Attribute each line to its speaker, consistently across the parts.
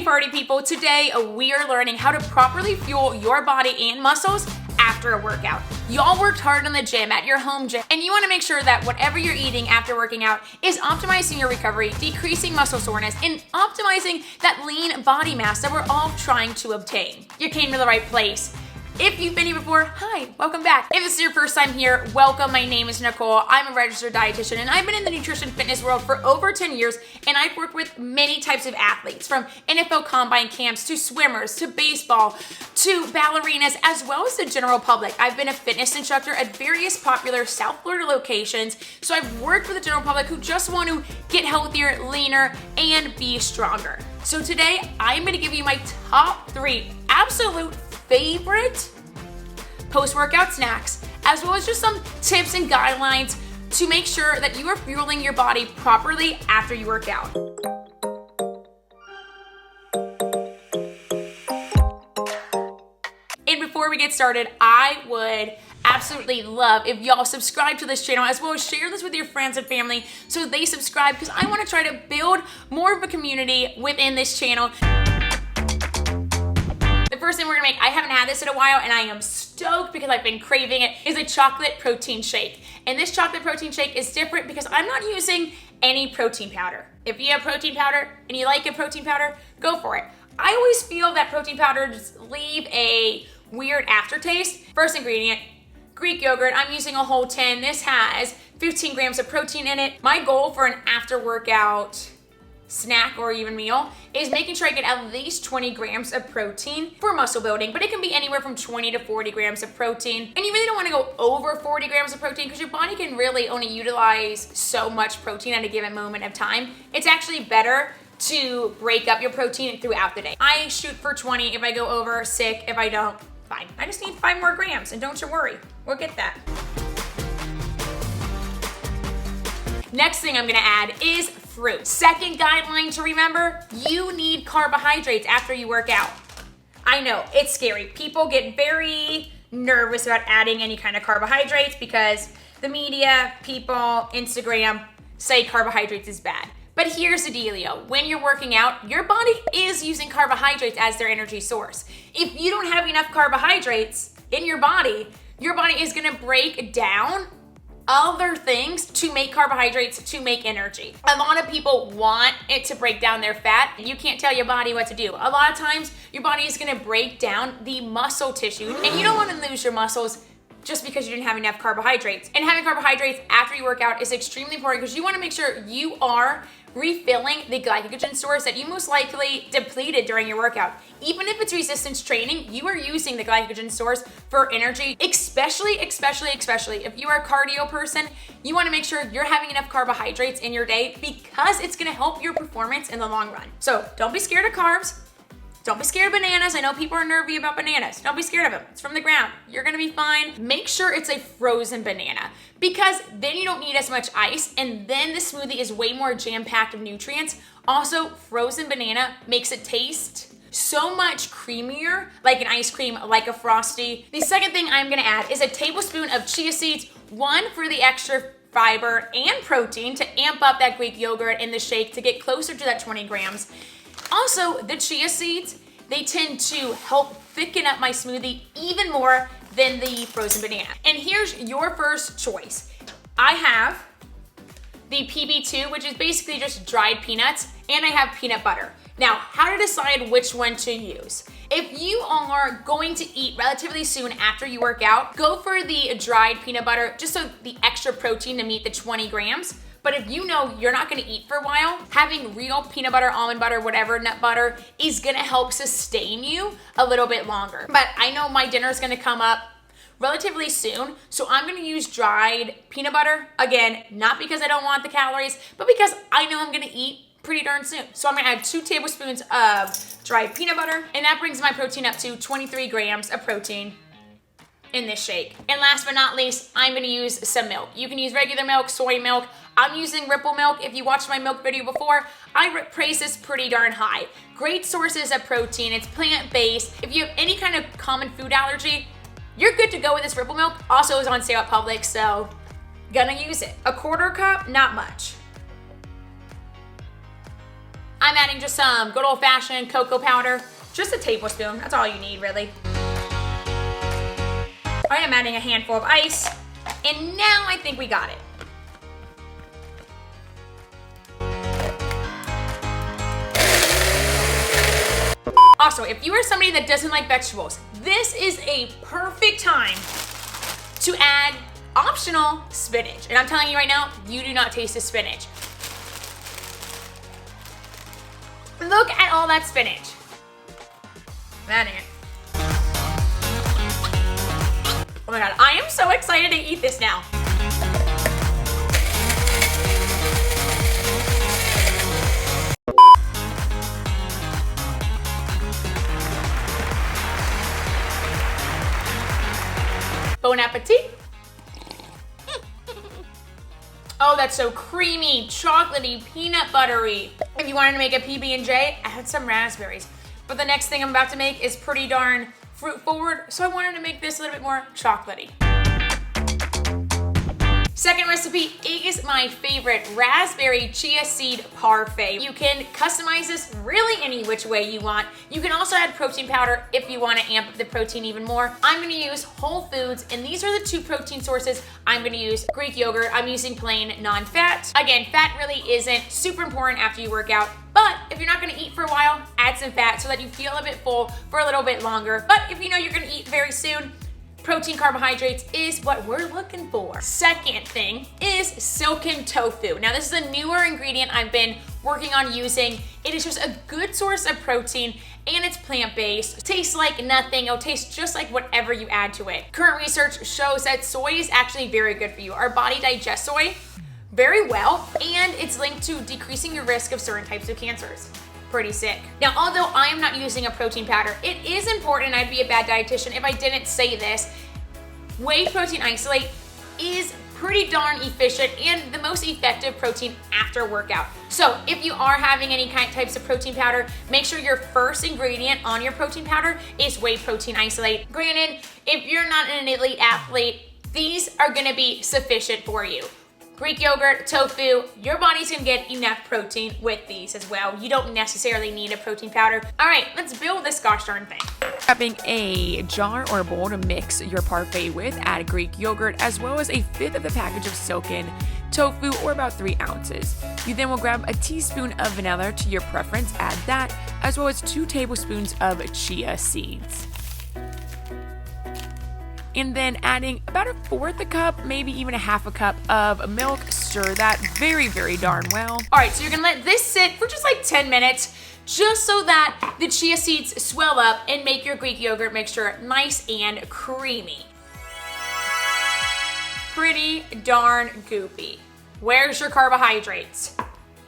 Speaker 1: party people. Today we are learning how to properly fuel your body and muscles after a workout. Y'all worked hard in the gym, at your home gym, and you want to make sure that whatever you're eating after working out is optimizing your recovery, decreasing muscle soreness, and optimizing that lean body mass that we're all trying to obtain. You came to the right place. If you've been here before, hi, welcome back. If this is your first time here, welcome. My name is Nicole. I'm a registered dietitian, and I've been in the nutrition fitness world for over 10 years, and I've worked with many types of athletes, from NFL combine camps to swimmers to baseball to ballerinas, as well as the general public. I've been a fitness instructor at various popular South Florida locations, so I've worked with the general public who just want to get healthier, leaner, and be stronger. So today, I'm gonna give you my top 3 absolute favorite post-workout snacks, as well as just some tips and guidelines to make sure that you are fueling your body properly after you work out. And before we get started, I would absolutely love if y'all subscribe to this channel, as well as share this with your friends and family so they subscribe, because I want to try to build more of a community within this channel. The first thing we're gonna make, I haven't had this in a while and I am stoked because I've been craving it, is a chocolate protein shake. And this chocolate protein shake is different because I'm not using any protein powder. If you have protein powder and you like a protein powder, go for it. I always feel that protein powder just leave a weird aftertaste. First ingredient, Greek yogurt. I'm using a whole 10. This has 15 grams of protein in it. My goal for an after workout snack or even meal is making sure I get at least 20 grams of protein for muscle building, but it can be anywhere from 20 to 40 grams of protein. And you really don't want to go over 40 grams of protein because your body can really only utilize so much protein at a given moment of time. It's actually better to break up your protein throughout the day. I shoot for 20. If I go over, sick. If I don't, fine. I just need 5 more grams, and don't you worry, we'll get that. Next thing I'm gonna add is fruit. Second guideline to remember, you need carbohydrates after you work out. I know, it's scary. People get very nervous about adding any kind of carbohydrates because the media, people, Instagram say carbohydrates is bad. But here's the dealio. When you're working out, your body is using carbohydrates as their energy source. If you don't have enough carbohydrates in your body is gonna break down other things to make carbohydrates to make energy. A lot of people want it to break down their fat. You can't tell your body what to do. A lot of times your body is gonna break down the muscle tissue, and you don't wanna lose your muscles just because you didn't have enough carbohydrates. And having carbohydrates after you work out is extremely important because you wanna make sure you are refilling the glycogen stores that you most likely depleted during your workout. Even if it's resistance training, you are using the glycogen stores for energy, especially if you are a cardio person. You wanna make sure you're having enough carbohydrates in your day because it's gonna help your performance in the long run. So don't be scared of carbs. Don't be scared of bananas. I know people are nervy about bananas. Don't be scared of them. It's from the ground. You're gonna be fine. Make sure it's a frozen banana because then you don't need as much ice, and then the smoothie is way more jam-packed of nutrients. Also, frozen banana makes it taste so much creamier, like an ice cream, like a Frosty. The second thing I'm gonna add is a tablespoon of chia seeds, one for the extra fiber and protein to amp up that Greek yogurt in the shake to get closer to that 20 grams. Also, the chia seeds, they tend to help thicken up my smoothie even more than the frozen banana. And here's your first choice. I have the PB2, which is basically just dried peanuts, and I have peanut butter. Now, how to decide which one to use? If you are going to eat relatively soon after you work out, go for the dried peanut butter, just so the extra protein to meet the 20 grams. But if you know you're not gonna eat for a while, having real peanut butter, almond butter, whatever, nut butter is gonna help sustain you a little bit longer. But I know my dinner is gonna come up relatively soon, so I'm gonna use dried peanut butter. Again, not because I don't want the calories, but because I know I'm gonna eat pretty darn soon. So I'm gonna add 2 tablespoons of dried peanut butter, and that brings my protein up to 23 grams of protein in this shake. And last but not least, I'm gonna use some milk. You can use regular milk, soy milk. I'm using Ripple milk. If you watched my milk video before, I praise this pretty darn high. Great sources of protein. It's plant-based. If you have any kind of common food allergy, you're good to go with this Ripple milk. Also is on sale at Publix, so gonna use it. A 1/4 cup, not much. I'm adding just some good old-fashioned cocoa powder. Just a tablespoon, that's all you need really. All right, I'm adding a handful of ice. And now I think we got it. Also, if you are somebody that doesn't like vegetables, this is a perfect time to add optional spinach. And I'm telling you right now, you do not taste the spinach. Look at all that spinach. I'm adding it. Oh my God, I am so excited to eat this now. Bon appetit. Oh, that's so creamy, chocolatey, peanut buttery. If you wanted to make a PB&J, add some raspberries. But the next thing I'm about to make is pretty darn fruit forward, so I wanted to make this a little bit more chocolatey. Second recipe is my favorite, raspberry chia seed parfait. You can customize this really any which way you want. You can also add protein powder if you want to amp up the protein even more. I'm going to use whole foods, and these are the two protein sources. I'm going to use Greek yogurt. I'm using plain non-fat. Again, fat really isn't super important after you work out, but if you're not going to eat for a while, add some fat so that you feel a bit full for a little bit longer. But if you know you're going to eat very soon, protein, carbohydrates is what we're looking for. Second thing is silken tofu. Now this is a newer ingredient I've been working on using. It is just a good source of protein and it's plant-based. Tastes like nothing. It'll taste just like whatever you add to it. Current research shows that soy is actually very good for you. Our body digests soy very well, and it's linked to decreasing your risk of certain types of cancers. Pretty sick. Now, although I am not using a protein powder, it is important, and I'd be a bad dietitian if I didn't say this, whey protein isolate is pretty darn efficient and the most effective protein after workout. So if you are having any types of protein powder, make sure your first ingredient on your protein powder is whey protein isolate. Granted, if you're not an elite athlete, these are gonna be sufficient for you. Greek yogurt, tofu, your body's gonna get enough protein with these as well. You don't necessarily need a protein powder. All right, let's build this gosh darn thing.
Speaker 2: Grabbing a jar or bowl to mix your parfait with, add Greek yogurt as well as a fifth of the package of silken tofu, or about 3 ounces. You then will grab a teaspoon of vanilla to your preference, add that, as well as 2 tablespoons of chia seeds. And then adding about 1/4 a cup, maybe even 1/2 cup of milk. Stir that very, very darn well.
Speaker 1: All right, so you're gonna let this sit for just like 10 minutes, just so that the chia seeds swell up and make your Greek yogurt mixture nice and creamy. Pretty darn goopy. Where's your carbohydrates?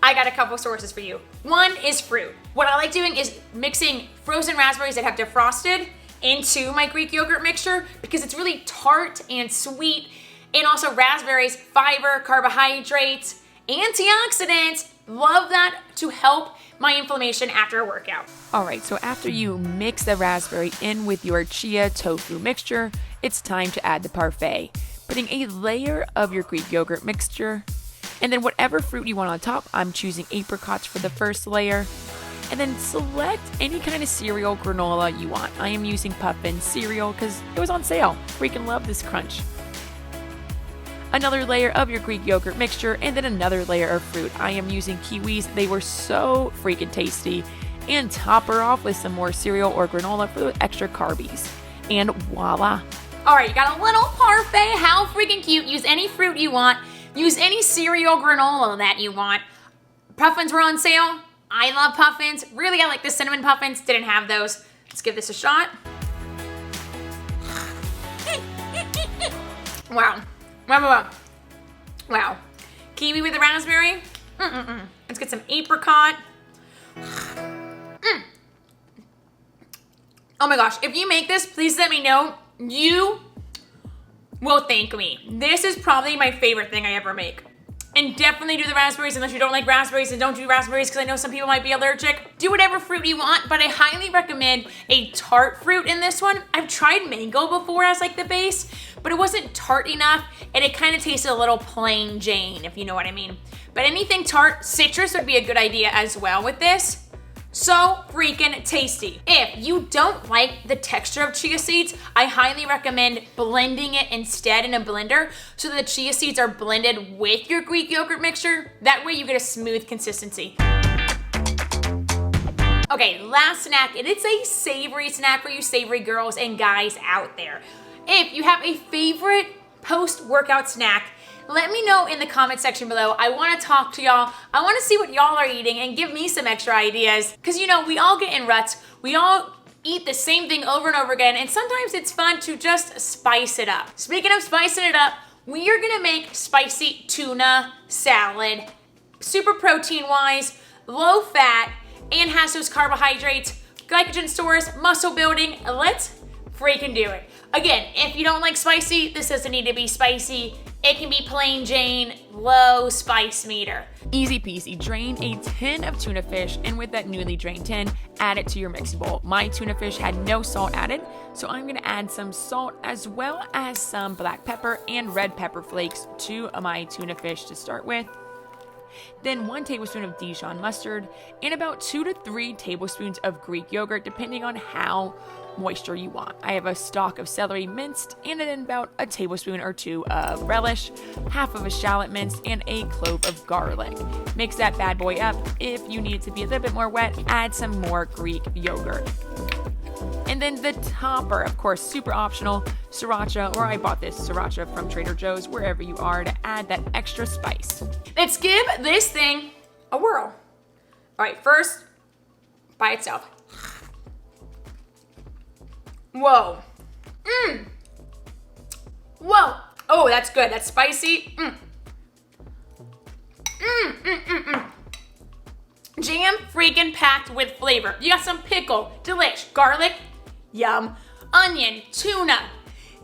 Speaker 1: I got a couple sources for you. One is fruit. What I like doing is mixing frozen raspberries that have defrosted into my Greek yogurt mixture because it's really tart and sweet, and also raspberries, fiber, carbohydrates, antioxidants. Love that to help my inflammation after a workout.
Speaker 2: All right, so after you mix the raspberry in with your chia tofu mixture, it's time to add the parfait. Putting a layer of your Greek yogurt mixture, and then whatever fruit you want on top. I'm choosing apricots for the first layer. And then select any kind of cereal granola you want. I am using Puffin cereal because it was on sale. Freaking love this crunch. Another layer of your Greek yogurt mixture, and then another layer of fruit. I am using kiwis. They were so freaking tasty. And top her off with some more cereal or granola for the extra carbies. And voila.
Speaker 1: All right, you got a little parfait. How freaking cute. Use any fruit you want. Use any cereal granola that you want. Puffins were on sale. I love puffins. Really, I like the cinnamon puffins. Didn't have those. Let's give this a shot. Wow. Wow. Kiwi with the raspberry. Let's get some apricot. Oh my gosh. If you make this, please let me know. You will thank me. This is probably my favorite thing I ever make. And definitely do the raspberries unless you don't like raspberries, and don't do raspberries because I know some people might be allergic. Do whatever fruit you want, but I highly recommend a tart fruit in this one. I've tried mango before as like the base, but it wasn't tart enough and it kind of tasted a little plain Jane, if you know what I mean. But anything tart, citrus would be a good idea as well with this. So freaking tasty. If you don't like the texture of chia seeds, I highly recommend blending it instead in a blender so that the chia seeds are blended with your Greek yogurt mixture. That way you get a smooth consistency. Okay, last snack, and it's a savory snack for you savory girls and guys out there. If you have a favorite post-workout snack, let me know in the comment section below. I want to talk to y'all. I want to see what y'all are eating and give me some extra ideas. Because you know, we all get in ruts. We all eat the same thing over and over again. And sometimes it's fun to just spice it up. Speaking of spicing it up, we are going to make spicy tuna salad. Super protein wise, low fat, and has those carbohydrates, glycogen stores, muscle building. Let's freaking do it. Again, if you don't like spicy, this doesn't need to be spicy. It can be plain Jane, low spice meter.
Speaker 2: Easy peasy, drain a tin of tuna fish, and with that newly drained tin, add it to your mixing bowl. My tuna fish had no salt added, so I'm gonna add some salt as well as some black pepper and red pepper flakes to my tuna fish to start with. Then 1 tablespoon of Dijon mustard and about 2 to 3 tablespoons of Greek yogurt, depending on how moisture you want. I have a stalk of celery minced, and then about a tablespoon or 2 of relish, half of a shallot minced, and a clove of garlic. Mix that bad boy up. If you need it to be a little bit more wet, add some more Greek yogurt. And then the topper, of course, super optional, sriracha, or I bought this sriracha from Trader Joe's, wherever you are, to add that extra spice.
Speaker 1: Let's give this thing a whirl. All right, first, by itself. Whoa. Whoa. Oh, that's good. That's spicy. Jam freaking packed with flavor. You got some pickle, delish, garlic, yum, onion, tuna,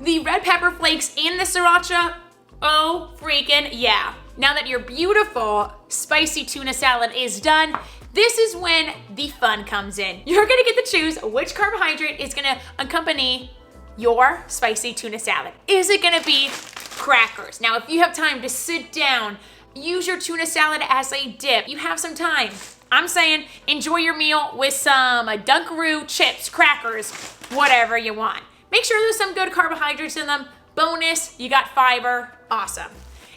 Speaker 1: the red pepper flakes, and the sriracha. Oh, freaking yeah. Now that your beautiful spicy tuna salad is done, this is when the fun comes in. You're gonna get to choose which carbohydrate is gonna accompany your spicy tuna salad. Is it gonna be crackers? Now, if you have time to sit down, use your tuna salad as a dip, you have some time, I'm saying enjoy your meal with some Dunkaroo, chips, crackers, whatever you want. Make sure there's some good carbohydrates in them. Bonus, you got fiber, awesome.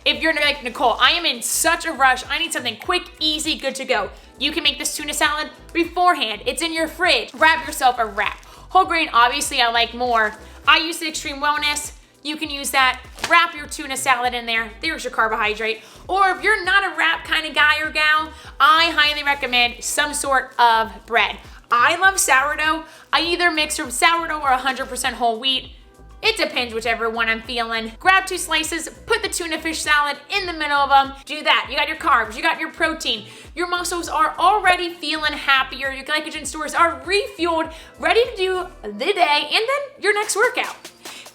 Speaker 1: If you're like, Nicole, I am in such a rush, I need something quick, easy, good to go. You can make this tuna salad beforehand. It's in your fridge. Grab yourself a wrap. Whole grain, obviously I like more. I use the Extreme Wellness. You can use that. Wrap your tuna salad in there. There's your carbohydrate. Or if you're not a wrap kind of guy or gal, I highly recommend some sort of bread. I love sourdough. I either mix from sourdough or 100% whole wheat. It depends whichever one I'm feeling. Grab 2 slices, put the tuna fish salad in the middle of them. Do that. You got your carbs, you got your protein. Your muscles are already feeling happier. Your glycogen stores are refueled, ready to do the day and then your next workout.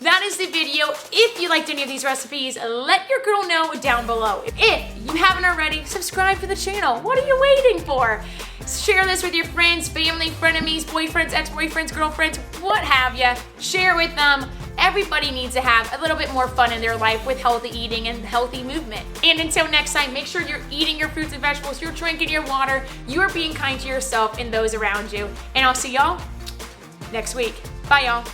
Speaker 1: That is the video. If you liked any of these recipes, let your girl know down below. If you haven't already, subscribe to the channel. What are you waiting for? Share this with your friends, family, frenemies, boyfriends, ex-boyfriends, girlfriends, what have you. Share with them. Everybody needs to have a little bit more fun in their life with healthy eating and healthy movement. And until next time, make sure you're eating your fruits and vegetables, you're drinking your water, you're being kind to yourself and those around you. And I'll see y'all next week. Bye, y'all.